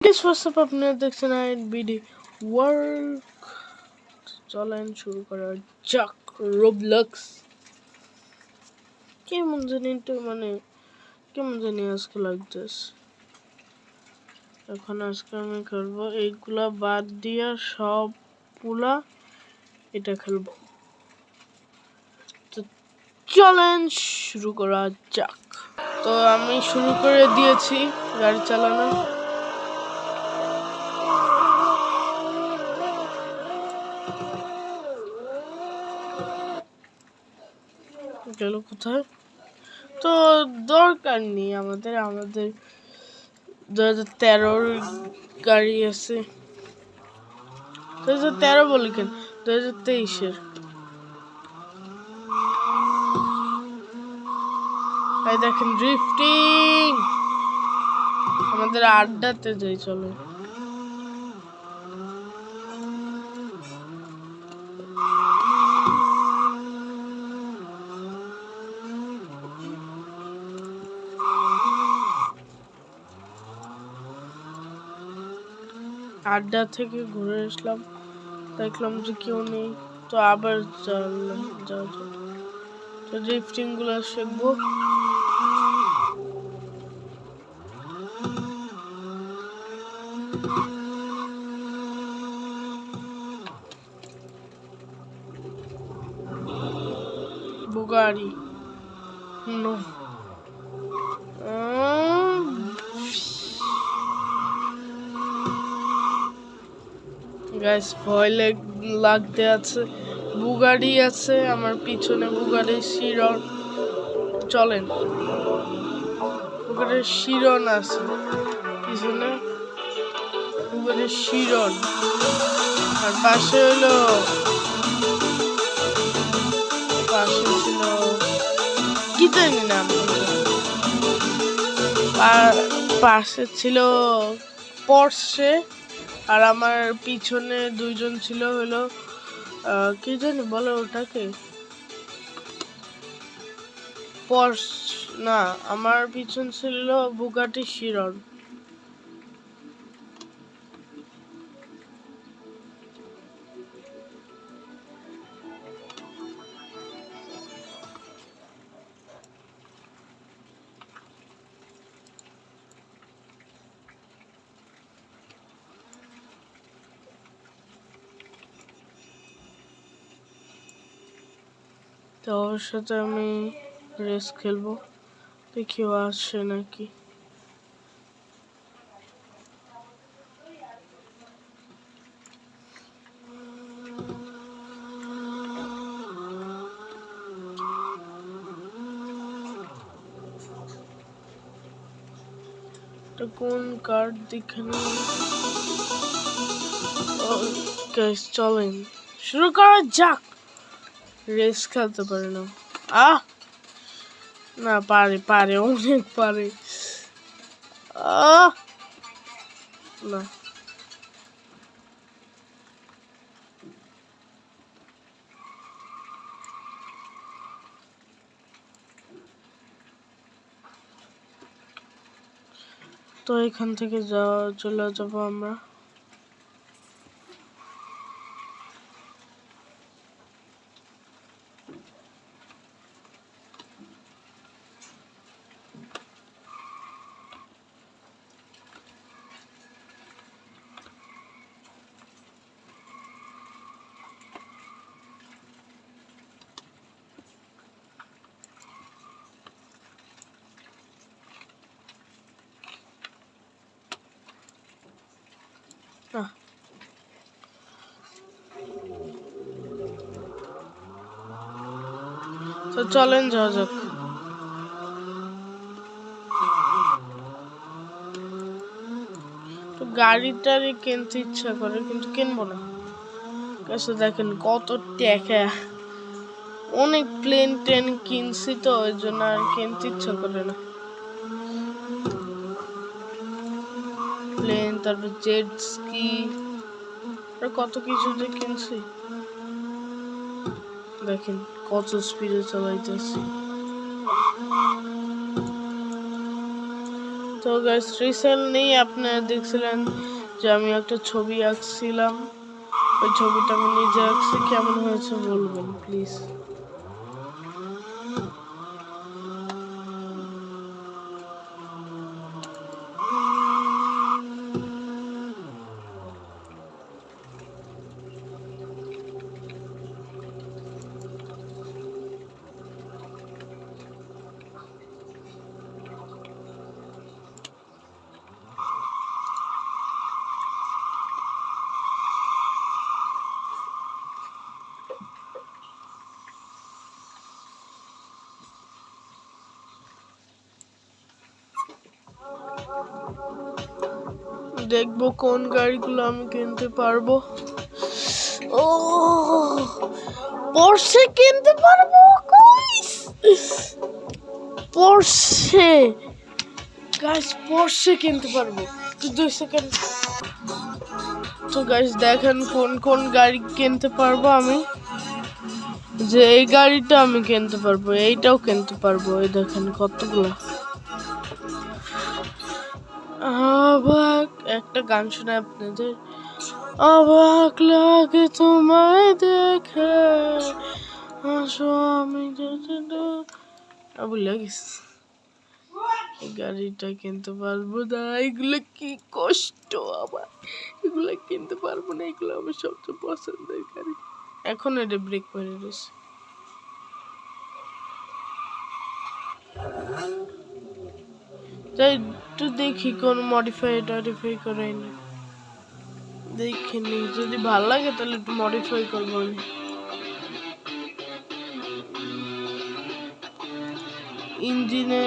This was up আপনারা দেখছেন BD work. চলেন শুরু করা যাক। রোবলক্স কেমন জানি আজকে লাগতেছে। এখন আজকে আমি খেলবো এইগুলা বাদ দিয়া সবগুলা এটা খেলবো। তো চলেন শুরু করা যাক। তো আমি শুরু করে দিয়েছি গাড়ি চালানো। গেল কোথায়? তো দরকার নেই আমাদের 2013 গাড়ি আছে। 2013 বলি কেন, 2023 এই দেখেন ড্রিফটিং। আমাদের আড্ডাতে যাই চলো। আড্ডা থেকে ঘুরে আসলাম, দেখলাম যে কেউ নেই, তো আবার যাওয়া তো ড্রিফটিং গুলো শিখবো। বুগারি নো গাইস, ভয় লাগতে আছে। বুগাড়ি আছে আমার পিছনে, বুগাড়ি শিরন। চলেন, বুগাড়ির শিরন আছে পিছনে, বুগাড়ির শিরন। আর পাশে ছিল কি জানি না, পাশে ছিল পর্সে। আর আমার পিছনে দুইজন ছিল কি জানি বলে ওটাকে, পর্স না, আমার পিছন ছিল বুগাটি শিরন। তো ওর সাথে আমি রেস খেলবো, দেখি ও আসে নাকি। কোন কার্ড দেখেনি। চলেন শুরু করা যাক। রেস খেলতে পারে না, না পারে অনেক পারে। না, তো এখান থেকে চলে যাবো আমরা। তো চলেন যাওয়া যাক। তো গাড়িটারি কিনতে ইচ্ছা করে কিন্তু কিনবো না। দেখেন কত টাকা, অনেক প্লেন ট্রেন কিনছি তো ওই জন্য আর কিনতে ইচ্ছা করে না। প্লেন, তারপর জেট স্কি, কত কিছু যে কিনছি। দেখেন কত স্পিডে চালাইতেছি। তো গাইস রিসেন্টলি আপনারা দেখছিলেন যে আমি একটা ছবি আঁকছিলাম, ওই ছবিটা আমি নিজে আঁকছি। কেমন হয়েছে বলবেন প্লিজ। দেখবো কোন গাড়িগুলো আমি কিনতে পারবো। ও পোরশে কিনতে পারবো গাইস, পোরশে গাইস, পোরশে কিনতে পারবো। তো 2 সেকেন্ড। তো গাইস দেখেন কোন কোন গাড়ি কিনতে পারবো আমি। যে এই গাড়িটা আমি কিনতে পারবো, এইটাও কিনতে পারবো। এই দেখেন কতগুলো। অবাক একটা গান শোনায় আপনাদের। অবাক লাগে তোমায় দেখে, আসো আমি ভুলে গেছি। এই গাড়িটা কিনতে পারবো না, এগুলো কি কষ্ট আমার, এগুলো কিনতে পারবো না। এগুলো আমার সবচেয়ে পছন্দের গাড়ি। এখন এটা ব্রেক মেরে রয়েছে। তাই একটু দেখি কোন মডিফাই করে না, দেখিনি। যদি ভালো লাগে তাহলে একটু মডিফাই করবো আমি। ইঞ্জিনে